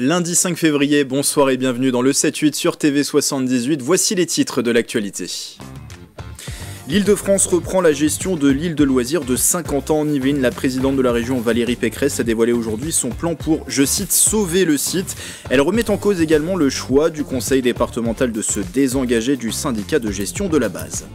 Lundi 5 février, bonsoir et bienvenue dans le 7-8 sur TV78. Voici les titres de l'actualité. L'Île-de-France reprend la gestion de l'île de loisirs de Saint-Quentin en Yvelines. La présidente de la région, Valérie Pécresse, a dévoilé aujourd'hui son plan pour, je cite, sauver le site. Elle remet en cause également le choix du conseil départemental de se désengager du syndicat de gestion de la base.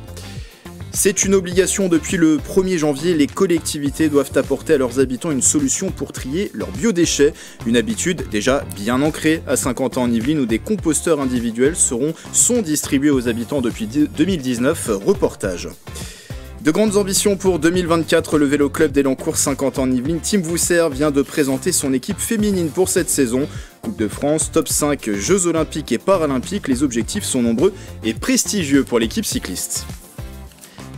C'est une obligation depuis le 1er janvier, les collectivités doivent apporter à leurs habitants une solution pour trier leurs biodéchets. Une habitude déjà bien ancrée à Saint-Quentin en Yvelines où des composteurs individuels sont distribués aux habitants depuis 2019. Reportage. De grandes ambitions pour 2024, le Vélo Club d'Elancourt Saint-Quentin en Yvelines, Team Vousser vient de présenter son équipe féminine pour cette saison. Coupe de France, top 5, Jeux Olympiques et Paralympiques, les objectifs sont nombreux et prestigieux pour l'équipe cycliste.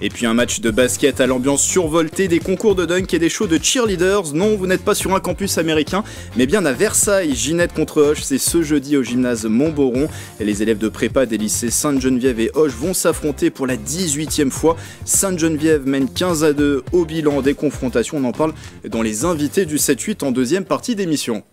Et puis un match de basket à l'ambiance survoltée, des concours de dunk et des shows de cheerleaders. Non, vous n'êtes pas sur un campus américain, mais bien à Versailles. Ginette contre Hoche, c'est ce jeudi au gymnase Montboron. Et les élèves de prépa des lycées Sainte-Geneviève et Hoche vont s'affronter pour la 18e fois. Sainte-Geneviève mène 15-2 au bilan des confrontations. On en parle dans les invités du 7-8 en deuxième partie d'émission.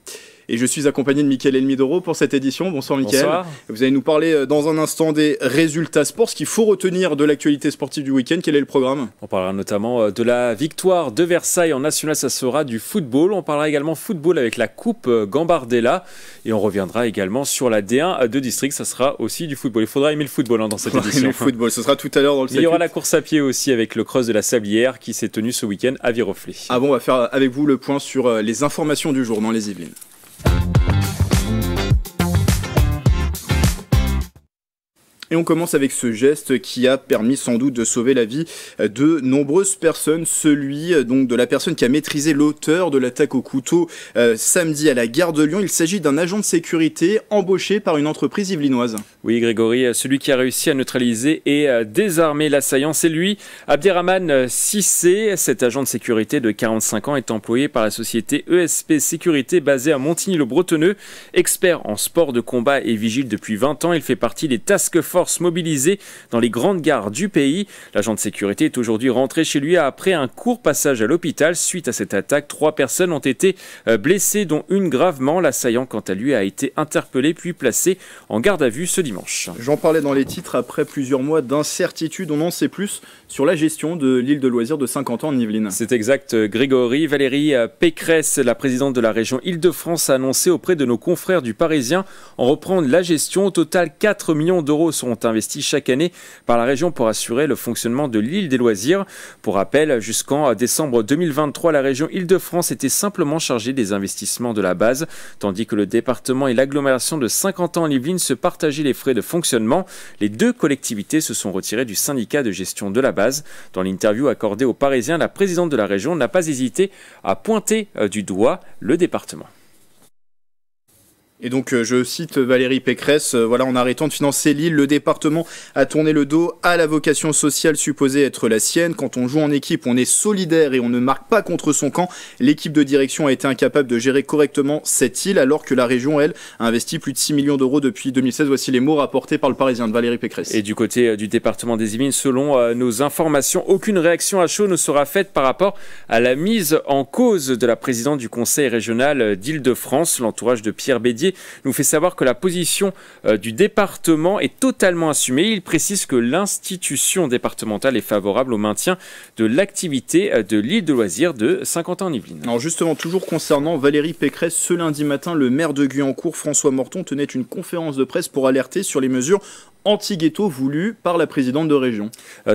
Et je suis accompagné de Mickaël Elmidoro pour cette édition. Bonsoir Mickaël. Bonsoir. Vous allez nous parler dans un instant des résultats sports, ce qu'il faut retenir de l'actualité sportive du week-end. Quel est le programme ? On parlera notamment de la victoire de Versailles en national, ça sera du football. On parlera également football avec la Coupe Gambardella. Et on reviendra également sur la D1 de district, ça sera aussi du football. Il faudra aimer le football dans cette édition. Le football, ce sera tout à l'heure dans le 7-8. Il y aura la course à pied aussi avec le cross de la Sablière qui s'est tenu ce week-end à Viroflay. Ah bon, on va faire avec vous le point sur les informations du jour dans les Yvelines. Et on commence avec ce geste qui a permis sans doute de sauver la vie de nombreuses personnes. Celui donc de la personne qui a maîtrisé l'auteur de l'attaque au couteau samedi à la gare de Lyon. Il s'agit d'un agent de sécurité embauché par une entreprise yvelinoise. Oui Grégory, celui qui a réussi à neutraliser et désarmer l'assaillant, c'est lui, Abderrahmane Cissé. Cet agent de sécurité de 45 ans est employé par la société ESP Sécurité basée à Montigny-le-Bretonneux. Expert en sport de combat et vigile depuis 20 ans, il fait partie des task force mobilisés dans les grandes gares du pays. L'agent de sécurité est aujourd'hui rentré chez lui après un court passage à l'hôpital. Suite à cette attaque, 3 personnes ont été blessées, dont une gravement. L'assaillant, quant à lui, a été interpellé puis placé en garde à vue ce dimanche. J'en parlais dans les titres. Après plusieurs mois d'incertitude, on en sait plus sur la gestion de l'île de loisirs de Saint-Quentin en Yvelines. C'est exact, Grégory. Valérie Pécresse, la présidente de la région Île-de-France, a annoncé auprès de nos confrères du Parisien en reprendre la gestion. Au total, 4 millions d'euros sont investis chaque année par la région pour assurer le fonctionnement de l'île des loisirs. Pour rappel, jusqu'en décembre 2023, la région Île-de-France était simplement chargée des investissements de la base, tandis que le département et l'agglomération de Saint-Quentin-en-Yvelines se partageaient les frais de fonctionnement. Les 2 collectivités se sont retirées du syndicat de gestion de la base. Dans l'interview accordée aux Parisiens, la présidente de la région n'a pas hésité à pointer du doigt le département. Et donc, je cite Valérie Pécresse, voilà, en arrêtant de financer l'île, le département a tourné le dos à la vocation sociale supposée être la sienne. Quand on joue en équipe, on est solidaire et on ne marque pas contre son camp. L'équipe de direction a été incapable de gérer correctement cette île, alors que la région, elle, a investi plus de 6 millions d'euros depuis 2016. Voici les mots rapportés par le Parisien de Valérie Pécresse. Et du côté du département des Yvelines, selon nos informations, aucune réaction à chaud ne sera faite par rapport à la mise en cause de la présidente du conseil régional d'Île-de-France. L'entourage de Pierre Bédier nous fait savoir que la position du département est totalement assumée. Il précise que l'institution départementale est favorable au maintien de l'activité de l'île de loisirs de Saint-Quentin-en-Yvelines. Alors justement, toujours concernant Valérie Pécresse, ce lundi matin, le maire de Guyancourt, François Morton, tenait une conférence de presse pour alerter sur les mesures anti-ghetto voulu par la présidente de région.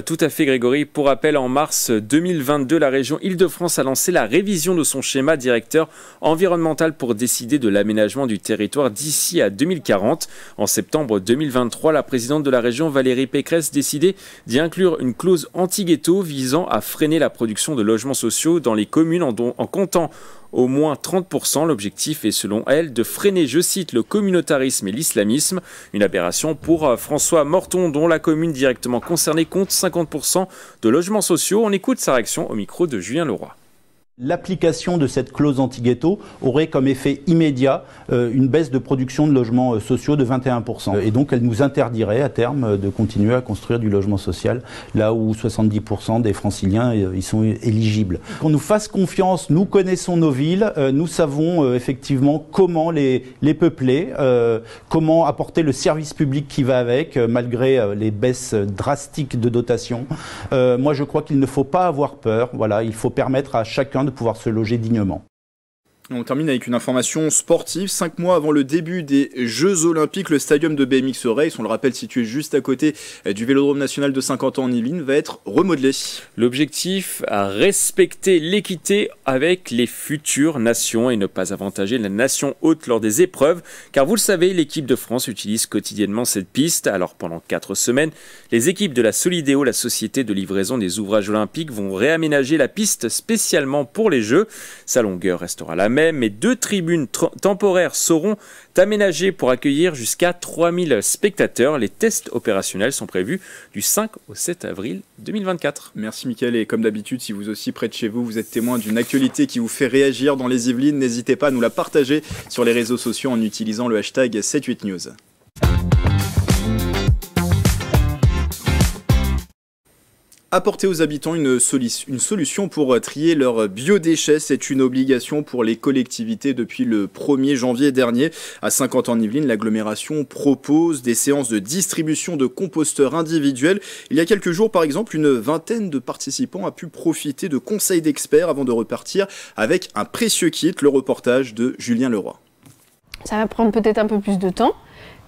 Tout à fait Grégory. Pour rappel, en mars 2022, la région Île-de-France a lancé la révision de son schéma directeur environnemental pour décider de l'aménagement du territoire d'ici à 2040. En septembre 2023, la présidente de la région, Valérie Pécresse, décidait d'y inclure une clause anti-ghetto visant à freiner la production de logements sociaux dans les communes en comptant au moins 30%. L'objectif est, selon elle, de freiner, je cite, le communautarisme et l'islamisme. Une aberration pour François Morton, dont la commune directement concernée compte 50% de logements sociaux. On écoute sa réaction au micro de Julien Leroy. L'application de cette clause anti-ghetto aurait comme effet immédiat une baisse de production de logements sociaux de 21%. Et donc elle nous interdirait à terme de continuer à construire du logement social, là où 70% des franciliens y sont éligibles. Qu'on nous fasse confiance, nous connaissons nos villes, nous savons effectivement comment les peupler, comment apporter le service public qui va avec, malgré les baisses drastiques de dotation. Moi je crois qu'il ne faut pas avoir peur, voilà, il faut permettre à chacun de pouvoir se loger dignement. On termine avec une information sportive. 5 mois avant le début des Jeux Olympiques, le stadium de BMX Race, on le rappelle situé juste à côté du Vélodrome National de Saint-Quentin en Yvelines, va être remodelé. L'objectif, à respecter l'équité avec les futures nations et ne pas avantager la nation hôte lors des épreuves. Car vous le savez, l'équipe de France utilise quotidiennement cette piste. Alors pendant 4 semaines, les équipes de la Solidéo, la société de livraison des ouvrages olympiques, vont réaménager la piste spécialement pour les Jeux. Sa longueur restera la même, mais 2 tribunes temporaires seront aménagées pour accueillir jusqu'à 3000 spectateurs. Les tests opérationnels sont prévus du 5 au 7 avril 2024. Merci Mickaël, et comme d'habitude, si vous aussi près de chez vous, vous êtes témoin d'une actualité qui vous fait réagir dans les Yvelines, n'hésitez pas à nous la partager sur les réseaux sociaux en utilisant le hashtag 78news. Apporter aux habitants une solution pour trier leurs biodéchets, c'est une obligation pour les collectivités depuis le 1er janvier dernier. À Saint-Quentin-en-Yvelines, l'agglomération propose des séances de distribution de composteurs individuels. Il y a quelques jours, par exemple, une vingtaine de participants a pu profiter de conseils d'experts avant de repartir avec un précieux kit. Le reportage de Julien Leroy. Ça va prendre peut-être un peu plus de temps.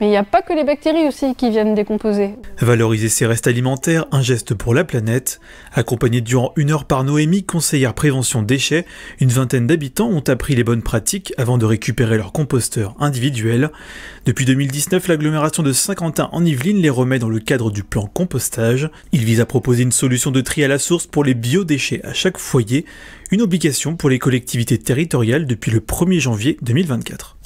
Mais il n'y a pas que les bactéries aussi qui viennent décomposer. Valoriser ses restes alimentaires, un geste pour la planète. Accompagnée durant 1 heure par Noémie, conseillère prévention déchets, une vingtaine d'habitants ont appris les bonnes pratiques avant de récupérer leur composteur individuel. Depuis 2019, l'agglomération de Saint-Quentin-en-Yvelines les remet dans le cadre du plan compostage. Il vise à proposer une solution de tri à la source pour les biodéchets à chaque foyer, une obligation pour les collectivités territoriales depuis le 1er janvier 2024.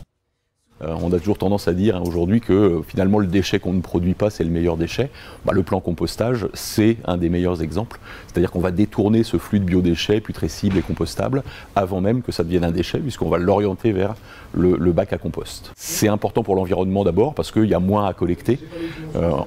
On a toujours tendance à dire aujourd'hui que finalement le déchet qu'on ne produit pas, c'est le meilleur déchet. Le plan compostage, c'est un des meilleurs exemples. C'est-à-dire qu'on va détourner ce flux de biodéchets putrescibles et compostables avant même que ça devienne un déchet, puisqu'on va l'orienter vers le bac à compost. C'est important pour l'environnement d'abord, parce qu'il y a moins à collecter.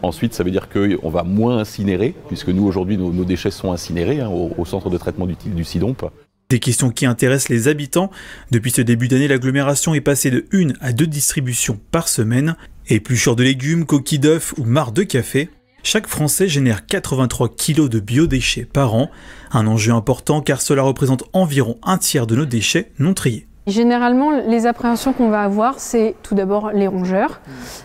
Ensuite, ça veut dire qu'on va moins incinérer, puisque nous aujourd'hui nos déchets sont incinérés au centre de traitement du SIDOMP. Des questions qui intéressent les habitants. Depuis ce début d'année, l'agglomération est passée de 1 à 2 distributions par semaine. Épluchures de légumes, coquilles d'œufs ou marcs de café. Chaque Français génère 83 kg de biodéchets par an. Un enjeu important car cela représente environ un tiers de nos déchets non triés. Généralement, les appréhensions qu'on va avoir, c'est tout d'abord les rongeurs,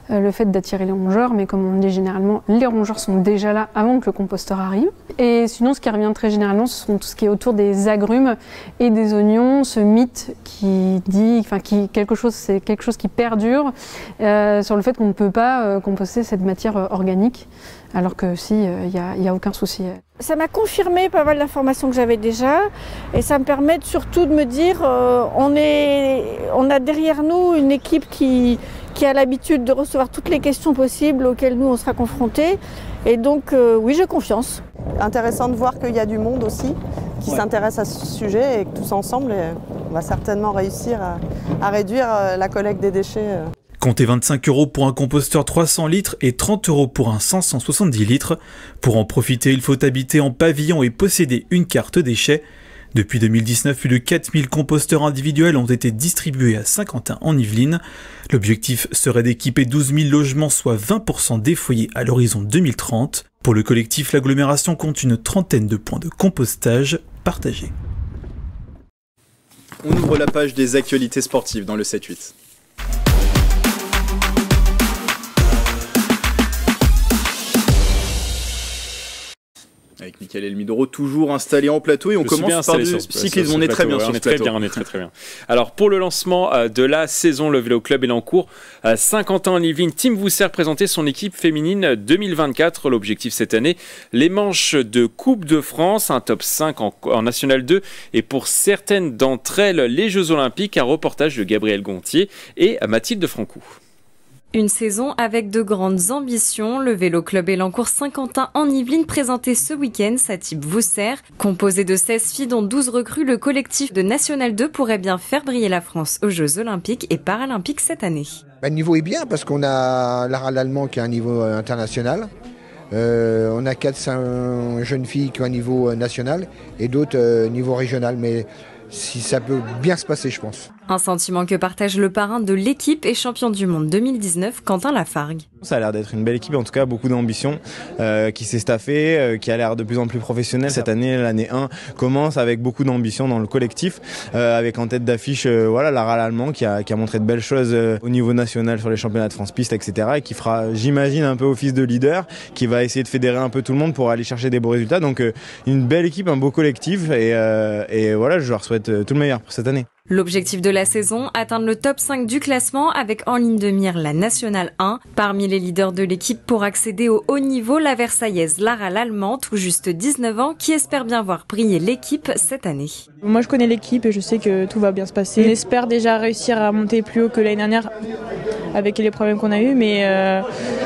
le fait d'attirer les rongeurs, mais comme on dit généralement, les rongeurs sont déjà là avant que le composteur arrive. Et sinon, ce qui revient très généralement, ce sont tout ce qui est autour des agrumes et des oignons, ce mythe qui dit, c'est quelque chose qui perdure sur le fait qu'on ne peut pas composter cette matière organique, alors que si, il n'y a aucun souci. Ça m'a confirmé pas mal d'informations que j'avais déjà, et ça me permet surtout de me dire on a derrière nous une équipe qui a l'habitude de recevoir toutes les questions possibles auxquelles nous on sera confrontés, et donc oui, j'ai confiance. Intéressant de voir qu'il y a du monde aussi qui s'intéresse à ce sujet, et que tous ensemble on va certainement réussir à réduire la collecte des déchets. Comptez 25 € pour un composteur 300 litres et 30 € pour un 570 litres. Pour en profiter, il faut habiter en pavillon et posséder une carte déchets. Depuis 2019, plus de 4000 composteurs individuels ont été distribués à Saint-Quentin-en-Yvelines. L'objectif serait d'équiper 12 000 logements, soit 20% des foyers à l'horizon 2030. Pour le collectif, l'agglomération compte une trentaine de points de compostage partagés. On ouvre la page des actualités sportives dans le 7-8. Avec Mickaël Elmidoro toujours installé en plateau, et on commence par du cyclisme. On est très bien sur ce plateau. On est très bien. Alors pour le lancement de la saison, le Vélo Club Elancourt Saint-Quentin-en-Yvelines, Team Wousser présentait son équipe féminine 2024. L'objectif cette année, les manches de Coupe de France, un top 5 en National 2, et pour certaines d'entre elles, les Jeux Olympiques. Un reportage de Gabriel Gontier et Mathilde Francou. Une saison avec de grandes ambitions. Le Vélo Club Élancourt Saint-Quentin en Yvelines présentait ce week-end sa type Vousser. Composé de 16 filles dont 12 recrues, le collectif de National 2 pourrait bien faire briller la France aux Jeux Olympiques et Paralympiques cette année. Le niveau est bien parce qu'on a Lara Lallemand qui a un niveau international. On a 4-5 jeunes filles qui ont un niveau national et d'autres niveau régional. Mais si ça peut bien se passer, je pense. Un sentiment que partage le parrain de l'équipe et champion du monde 2019, Quentin Lafargue. Ça a l'air d'être une belle équipe, en tout cas beaucoup d'ambition, qui s'est staffée, qui a l'air de plus en plus professionnelle. Cette année, l'année 1, commence avec beaucoup d'ambition dans le collectif, avec en tête d'affiche Lara Lallemand qui a montré de belles choses au niveau national sur les championnats de France piste, etc. et qui fera, j'imagine, un peu office de leader, qui va essayer de fédérer un peu tout le monde pour aller chercher des beaux résultats. Donc une belle équipe, un beau collectif et voilà, je leur souhaite tout le meilleur pour cette année. L'objectif de la saison, atteindre le top 5 du classement avec en ligne de mire la Nationale 1. Parmi les leaders de l'équipe pour accéder au haut niveau, la Versaillaise Lara Lallemand, tout juste 19 ans, qui espère bien voir briller l'équipe cette année. Moi je connais l'équipe et je sais que tout va bien se passer. On espère déjà réussir à monter plus haut que l'année dernière avec les problèmes qu'on a eus, mais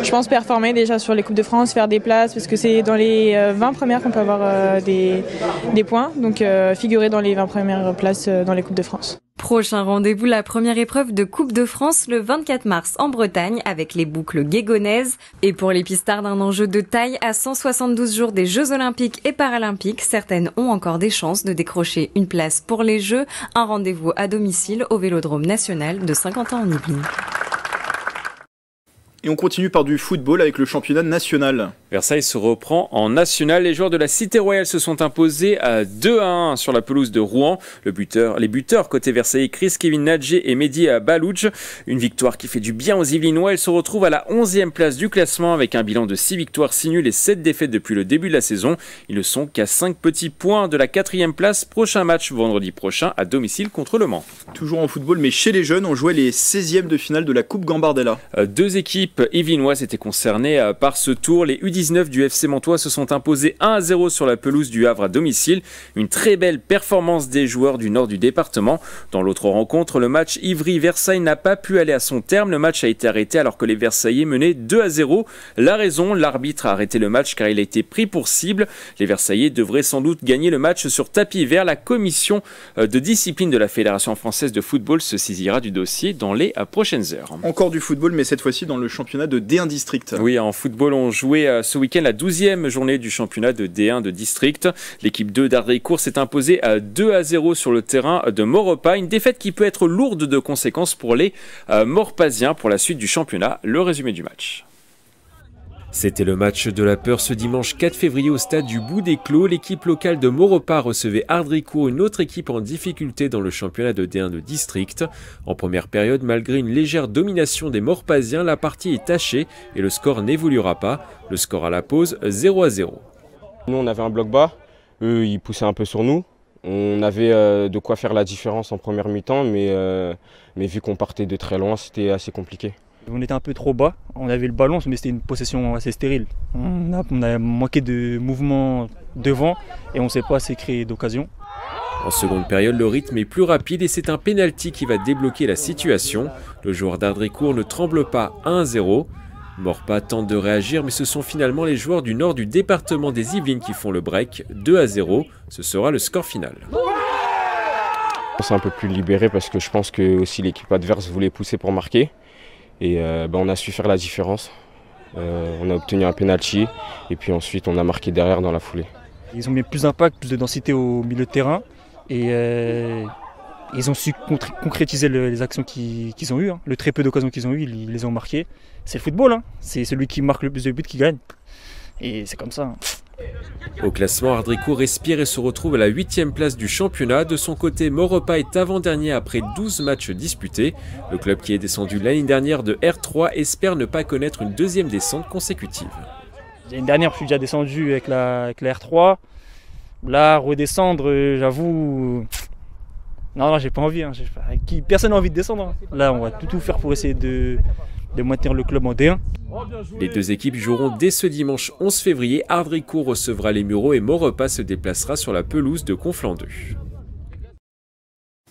je pense performer déjà sur les Coupes de France, faire des places, parce que c'est dans les 20 premières qu'on peut avoir des points, donc figurer dans les 20 premières places dans les Coupes de France. Prochain rendez-vous, la première épreuve de Coupe de France le 24 mars en Bretagne avec les boucles guégonaises. Et pour les pistards, d'un enjeu de taille à 172 jours des Jeux Olympiques et Paralympiques, certaines ont encore des chances de décrocher une place pour les Jeux. Un rendez-vous à domicile au Vélodrome national de Saint-Quentin en Yvelines. Et on continue par du football avec le championnat national. Versailles se reprend en national. Les joueurs de la Cité Royale se sont imposés à 2-1 sur la pelouse de Rouen. Les buteurs côté Versailles, Chris Kevin Nadje et Mehdi Balouch. Une victoire qui fait du bien aux Yvelinois. Ils se retrouvent à la 11e place du classement avec un bilan de 6 victoires, 6 nuls et 7 défaites depuis le début de la saison. Ils ne sont qu'à 5 petits points de la 4e place. Prochain match vendredi prochain à domicile contre Le Mans. Toujours en football, mais chez les jeunes, on jouait les 16e de finale de la Coupe Gambardella. Deux équipes yvelinoises étaient concernées par ce tour. Les U19 du FC Mantois se sont imposés 1-0 sur la pelouse du Havre à domicile. Une très belle performance des joueurs du nord du département. Dans l'autre rencontre, le match Ivry-Versailles n'a pas pu aller à son terme. Le match a été arrêté alors que les Versaillais menaient 2-0. La raison, l'arbitre a arrêté le match car il a été pris pour cible. Les Versaillais devraient sans doute gagner le match sur tapis vert. La commission de discipline de la Fédération française de football se saisira du dossier dans les prochaines heures. Encore du football, mais cette fois-ci dans le championnat de D1 District. Oui, en football, on jouait ce week-end la 12e journée du championnat de D1 de District. L'équipe 2 d'Ardricourt s'est imposée à 2-0 sur le terrain de Maurepas. Une défaite qui peut être lourde de conséquences pour les Morpasiens pour la suite du championnat. Le résumé du match. C'était le match de la peur ce dimanche 4 février au stade du Bout des Clos. L'équipe locale de Maurepas recevait Ardricourt, une autre équipe en difficulté dans le championnat de D1 de District. En première période, malgré une légère domination des Morpasiens, la partie est tachée et le score n'évoluera pas. Le score à la pause, 0-0. Nous, on avait un bloc bas. Eux, ils poussaient un peu sur nous. On avait de quoi faire la différence en première mi-temps, mais vu qu'on partait de très loin, c'était assez compliqué. On était un peu trop bas, on avait le ballon, mais c'était une possession assez stérile. On a manqué de mouvement devant et on ne s'est pas assez créé d'occasion. En seconde période, le rythme est plus rapide et c'est un pénalty qui va débloquer la situation. Le joueur d'Ardricourt ne tremble pas, 1-0. Maurepas tente de réagir, mais ce sont finalement les joueurs du nord du département des Yvelines qui font le break, 2-0. Ce sera le score final. On s'est un peu plus libéré parce que je pense que aussi l'équipe adverse voulait pousser pour marquer. Et on a su faire la différence. On a obtenu un penalty et puis ensuite on a marqué derrière dans la foulée. Ils ont mis plus d'impact, plus de densité au milieu de terrain et ils ont su concrétiser les actions qu'ils ont eues. Le très peu d'occasions qu'ils ont eues, ils les ont marquées. C'est le football, hein. C'est celui qui marque le plus de buts qui gagne. Et c'est comme ça. Hein. Au classement, Ardricourt respire et se retrouve à la 8e place du championnat. De son côté, Maurepas est avant-dernier après 12 matchs disputés. Le club qui est descendu l'année dernière de R3 espère ne pas connaître une deuxième descente consécutive. L'année dernière, je suis déjà descendu avec la R3. Là, redescendre, j'avoue... Non, j'ai pas envie. Hein. Personne n'a envie de descendre. Hein. Là, on va tout faire pour essayer de maintenir le club en D1. Les deux équipes joueront dès ce dimanche 11 février. Ardricourt recevra les Mureaux et Maurepas se déplacera sur la pelouse de Conflans 2.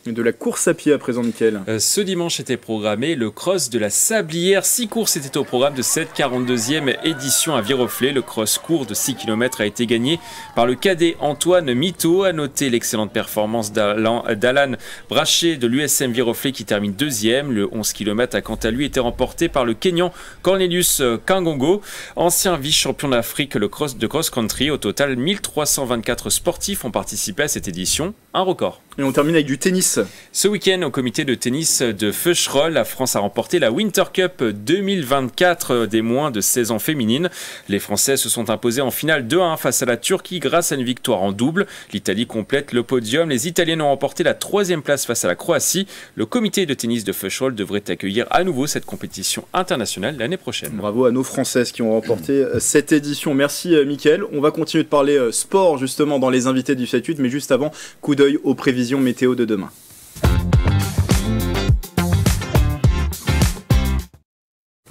De la course à pied à présent, Mickaël. Ce dimanche était programmé le cross de la Sablière. 6 courses étaient au programme de cette 42e édition à Viroflay. Le cross court de 6 km a été gagné par le cadet Antoine Mito. A noter l'excellente performance d'Alan Brachet de l'USM Viroflay qui termine 2e. Le 11 km a quant à lui été remporté par le Kenyan Cornelius Kangongo, ancien vice-champion d'Afrique de cross-country. Au total, 1324 sportifs ont participé à cette édition, un record. Et on termine avec du tennis. Ce week-end, au comité de tennis de Feucherolles, la France a remporté la Winter Cup 2024 des moins de 16 ans féminines. Les Françaises se sont imposées en finale 2-1 face à la Turquie grâce à une victoire en double. L'Italie complète le podium. Les Italiennes ont remporté la 3e place face à la Croatie. Le comité de tennis de Feucherolles devrait accueillir à nouveau cette compétition internationale l'année prochaine. Bravo à nos Françaises qui ont remporté cette édition. Merci Mickaël. On va continuer de parler sport justement dans les invités du 7-8, mais juste avant, coup d'œil aux prévisions météo de demain.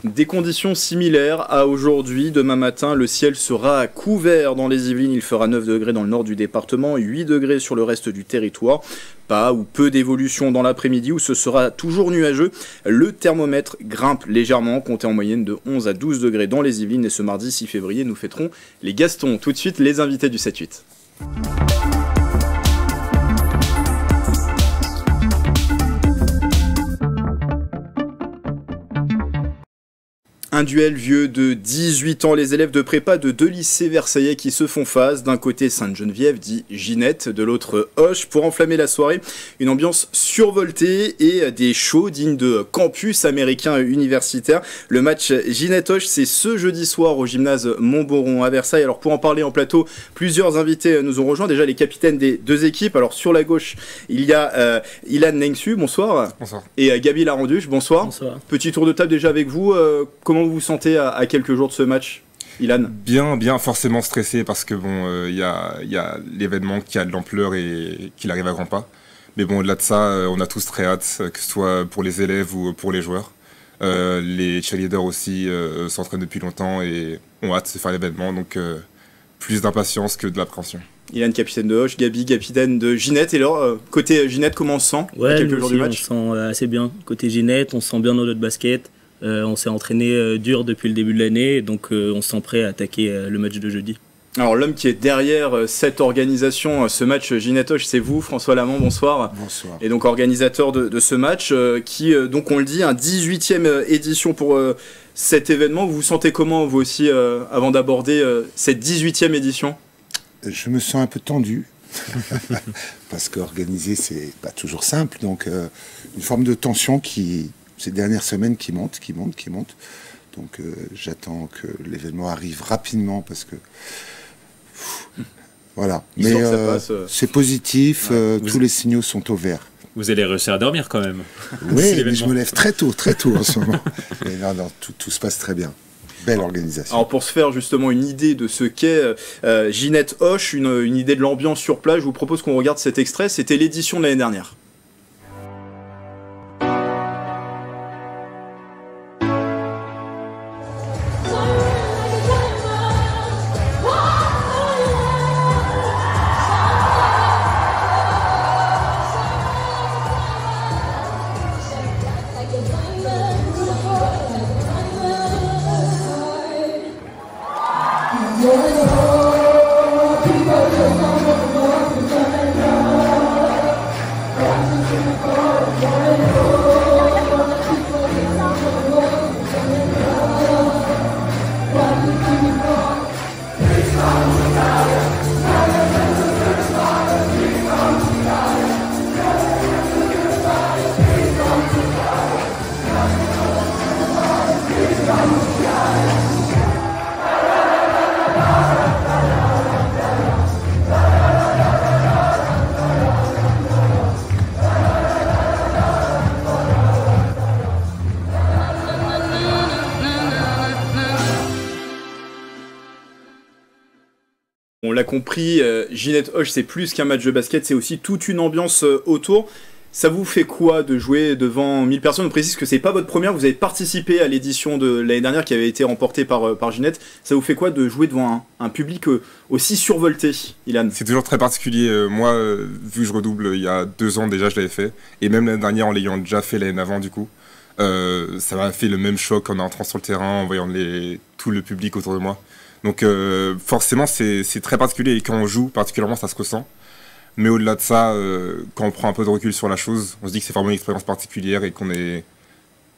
Des conditions similaires à aujourd'hui. Demain matin, le ciel sera couvert dans les Yvelines. Il fera 9 degrés dans le nord du département, 8 degrés sur le reste du territoire. Pas ou peu d'évolution dans l'après-midi où ce sera toujours nuageux. Le thermomètre grimpe légèrement, comptez en moyenne de 11 à 12 degrés dans les Yvelines. Et ce mardi 6 février, nous fêterons les Gastons. Tout de suite, les invités du 7-8. Un duel vieux de 18 ans, les élèves de prépa de 2 lycées versaillais qui se font face. D'un côté Sainte-Geneviève, dit Ginette, de l'autre Hoche. Pour enflammer la soirée, une ambiance survoltée et des shows dignes de campus américain universitaire. Le match Ginette-Hoche, c'est ce jeudi soir au gymnase Montboron à Versailles. Alors pour en parler en plateau, plusieurs invités nous ont rejoints. Déjà les capitaines des deux équipes. Alors sur la gauche, il y a Ilan Nengsu, bonsoir. Bonsoir. Et Gabi Laranduche, bonsoir. Bonsoir. Petit tour de table déjà avec vous. Comment vous vous sentez à quelques jours de ce match, Ilan? Bien, forcément stressé parce que bon, y a l'événement qui a de l'ampleur et qu'il arrive à grands pas. Mais bon, au-delà de ça, on a tous très hâte, que ce soit pour les élèves ou pour les joueurs. Les cheerleaders aussi s'entraînent depuis longtemps et ont hâte de faire l'événement, donc plus d'impatience que de l'appréhension. Ilan, capitaine de Hoche, Gabi, capitaine de Ginette. Et alors, côté Ginette, comment on se sent à quelques jours du match? On se sent assez bien. Côté Ginette, on se sent bien dans notre basket. On s'est entraîné dur depuis le début de l'année, donc on se sent prêt à attaquer le match de jeudi. Alors l'homme qui est derrière cette organisation, ce match Ginette-Hoche, c'est vous, François Lamont, bonsoir. Bonsoir. Et donc organisateur de ce match qui, donc on le dit, un 18e édition pour cet événement. Vous vous sentez comment vous aussi avant d'aborder cette 18e édition? Je me sens un peu tendu. Parce qu'organiser c'est pas toujours simple, donc une forme de tension qui... ces dernières semaines qui monte. Donc j'attends que l'événement arrive rapidement parce que... voilà. Mais c'est positif, tous les signaux sont au vert. Vous allez réussir à dormir quand même. Oui, mais je me lève très tôt en ce moment. Mais non, tout se passe très bien. Belle organisation. Alors pour se faire justement une idée de ce qu'est Ginette-Hoche, une idée de l'ambiance sur place, je vous propose qu'on regarde cet extrait. C'était l'édition de l'année dernière. On l'a compris, Ginette-Hoche, c'est plus qu'un match de basket, c'est aussi toute une ambiance autour. Ça vous fait quoi de jouer devant 1000 personnes? On précise que c'est pas votre première, vous avez participé à l'édition de l'année dernière qui avait été remportée par Ginette. Ça vous fait quoi de jouer devant un public aussi survolté, Ilan? C'est toujours très particulier. Moi, vu que je redouble, il y a 2 ans déjà, je l'avais fait. Et même l'année dernière, en l'ayant déjà fait l'année avant, du coup. Ça m'a fait le même choc en entrant sur le terrain, en voyant tout le public autour de moi. Donc forcément, c'est très particulier. Et quand on joue, particulièrement, ça se ressent. Mais au-delà de ça, quand on prend un peu de recul sur la chose, on se dit que c'est vraiment une expérience particulière et qu'on est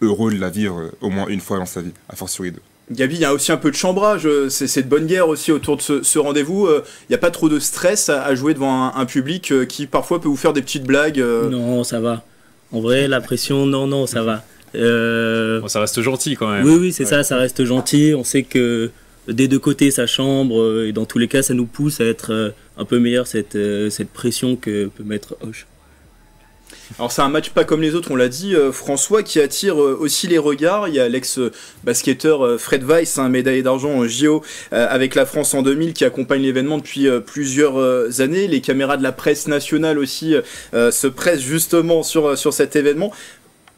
heureux de la vivre au moins une fois dans sa vie, a fortiori 2. Gabi, il y a aussi un peu de chambrage, c'est de bonne guerre aussi autour de ce rendez-vous. Il n'y a pas trop de stress à jouer devant un public qui parfois peut vous faire des petites blagues Non, ça va. En vrai, la pression, non, ça va. Bon, ça reste gentil quand même. Oui, c'est ça reste gentil. On sait que des 2 côtés, ça chambre. Et dans tous les cas, ça nous pousse à être un peu meilleur, cette pression que peut mettre Hoche. Alors c'est un match pas comme les autres, on l'a dit, François, qui attire aussi les regards. Il y a l'ex-basketteur Fred Weiss, médaillé d'argent en JO avec la France en 2000, qui accompagne l'événement depuis plusieurs années. Les caméras de la presse nationale aussi se pressent justement sur cet événement.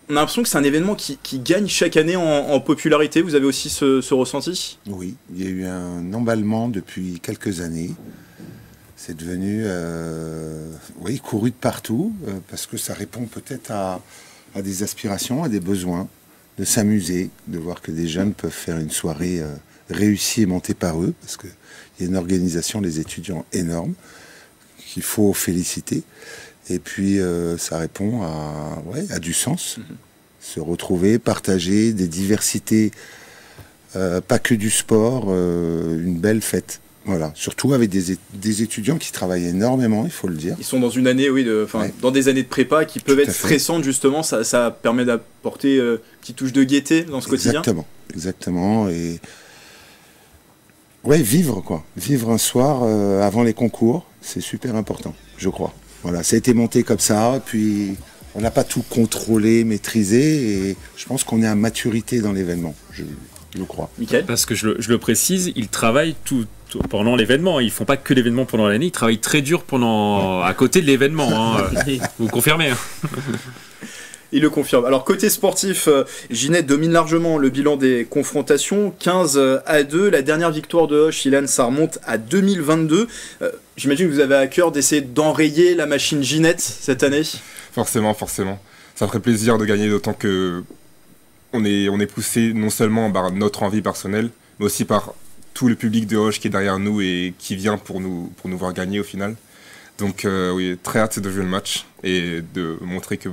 On a l'impression que c'est un événement qui gagne chaque année en popularité. Vous avez aussi ce ressenti? Oui, il y a eu un emballement depuis quelques années. C'est devenu couru de partout, parce que ça répond peut-être à des aspirations, à des besoins, de s'amuser, de voir que des jeunes peuvent faire une soirée réussie et montée par eux, parce qu'il y a une organisation des étudiants énorme, qu'il faut féliciter. Et puis ça répond à du sens, se retrouver, partager des diversités, pas que du sport, une belle fête. Voilà, surtout avec des étudiants qui travaillent énormément, il faut le dire. Ils sont dans une année, dans des années de prépa qui peuvent être stressantes justement, ça permet d'apporter une petite touche de gaieté dans ce quotidien. Exactement, et vivre un soir avant les concours, c'est super important, je crois. Voilà, ça a été monté comme ça, puis on n'a pas tout contrôlé, maîtrisé, et je pense qu'on est à maturité dans l'événement, je crois. Mickaël ? Parce que je le précise, ils travaillent tout pendant l'événement. Ils font pas que l'événement pendant l'année, ils travaillent très dur à côté de l'événement. Vous confirmez Il le confirme. Alors côté sportif, Ginette domine largement le bilan des confrontations, 15-2. La dernière victoire de Hoche, Ilan, ça remonte à 2022. J'imagine que vous avez à cœur d'essayer d'enrayer la machine Ginette cette année. Forcément. Ça ferait plaisir de gagner, d'autant que on est poussé non seulement par notre envie personnelle, mais aussi par tout le public de Hoche qui est derrière nous et qui vient pour nous voir gagner au final. Donc oui, très hâte de jouer le match et de montrer que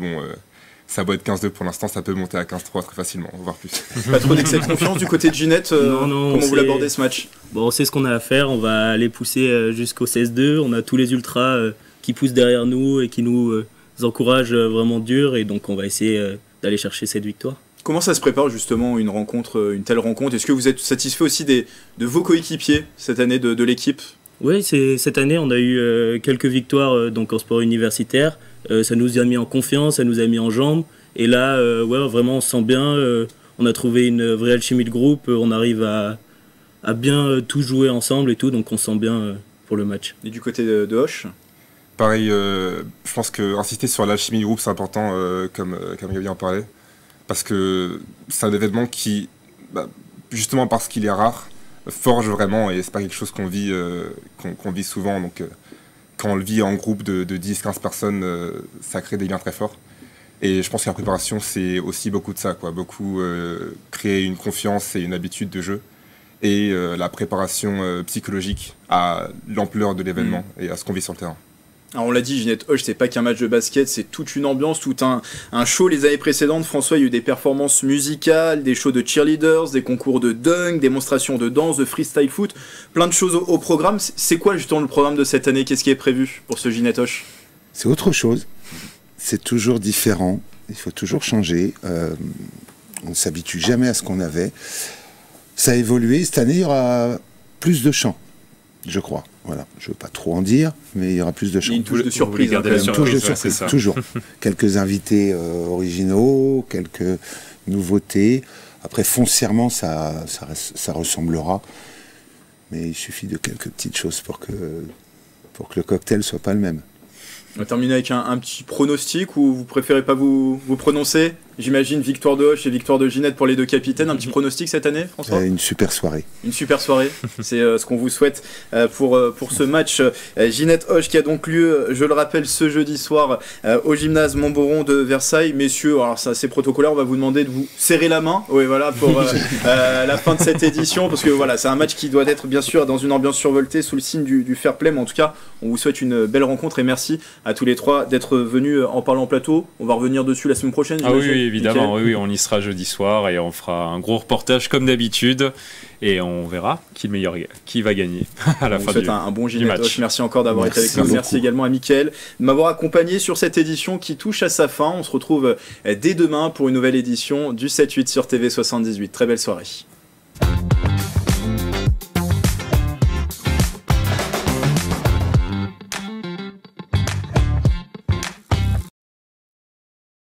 ça doit être 15-2 pour l'instant, ça peut monter à 15-3 très facilement, voire plus. Pas trop d'excès de confiance du côté de Ginette. Non, comment vous l'abordez ce match? Bon, on sait ce qu'on a à faire, on va aller pousser jusqu'au 16-2. On a tous les ultras qui poussent derrière nous et qui nous encouragent vraiment dur, et donc on va essayer d'aller chercher cette victoire. Comment ça se prépare justement une telle rencontre? Est-ce que vous êtes satisfait aussi de vos coéquipiers cette année de l'équipe? Oui, cette année on a eu quelques victoires donc en sport universitaire. Ça nous a mis en confiance, ça nous a mis en jambes. Et là, vraiment on se sent bien. On a trouvé une vraie alchimie de groupe. On arrive à bien tout jouer ensemble et tout. Donc on se sent bien pour le match. Et du côté de Hoche? Pareil, je pense qu'insister sur l'alchimie de groupe c'est important, comme Gabi en parlait. Parce que c'est un événement qui, justement parce qu'il est rare, forge vraiment, et c'est pas quelque chose qu'on vit souvent. Donc quand on le vit en groupe de 10-15 personnes, ça crée des liens très forts. Et je pense que la préparation, c'est aussi beaucoup de ça, beaucoup créer une confiance et une habitude de jeu. Et la préparation psychologique à l'ampleur de l'événement et à ce qu'on vit sur le terrain. Alors on l'a dit, Ginette Hoche, c'est pas qu'un match de basket, c'est toute une ambiance, tout un show. Les années précédentes, François, il y a eu des performances musicales, des shows de cheerleaders, des concours de dunk, démonstrations de danse, de freestyle foot, plein de choses au programme. C'est quoi justement le programme de cette année? Qu'est-ce qui est prévu pour ce Ginette Hoche? C'est autre chose, c'est toujours différent, il faut toujours changer. On ne s'habitue jamais à ce qu'on avait. Ça a évolué, cette année il y aura plus de chants, je crois. Voilà, je ne veux pas trop en dire, mais il y aura plus de chants. Une touche de surprise. Toujours. Quelques invités originaux, quelques nouveautés. Après, foncièrement, ça ressemblera. Mais il suffit de quelques petites choses pour que le cocktail ne soit pas le même. On va terminer avec un petit pronostic, ou vous préférez pas vous prononcer? J'imagine victoire de Hoche et victoire de Ginette pour les deux capitaines. Un petit pronostic cette année, François? Une super soirée. Une super soirée, c'est ce qu'on vous souhaite pour ce match Ginette-Hoche qui a donc lieu, je le rappelle, ce jeudi soir au gymnase Montboron de Versailles. Messieurs, alors ça c'est protocolaire, on va vous demander de vous serrer la main, oui voilà, pour la fin de cette édition, parce que voilà, c'est un match qui doit être bien sûr dans une ambiance survoltée sous le signe du fair play, mais en tout cas on vous souhaite une belle rencontre et merci à tous les trois d'être venus en parlant en plateau. On va revenir dessus la semaine prochaine. Ah oui, évidemment, oui, on y sera jeudi soir et on fera un gros reportage comme d'habitude et on verra qui va gagner à la fin du match. Un bon Ginette-Hoche. Merci encore d'avoir été avec nous. Merci également à Mickaël de m'avoir accompagné sur cette édition qui touche à sa fin. On se retrouve dès demain pour une nouvelle édition du 7-8 sur TV78. Très belle soirée.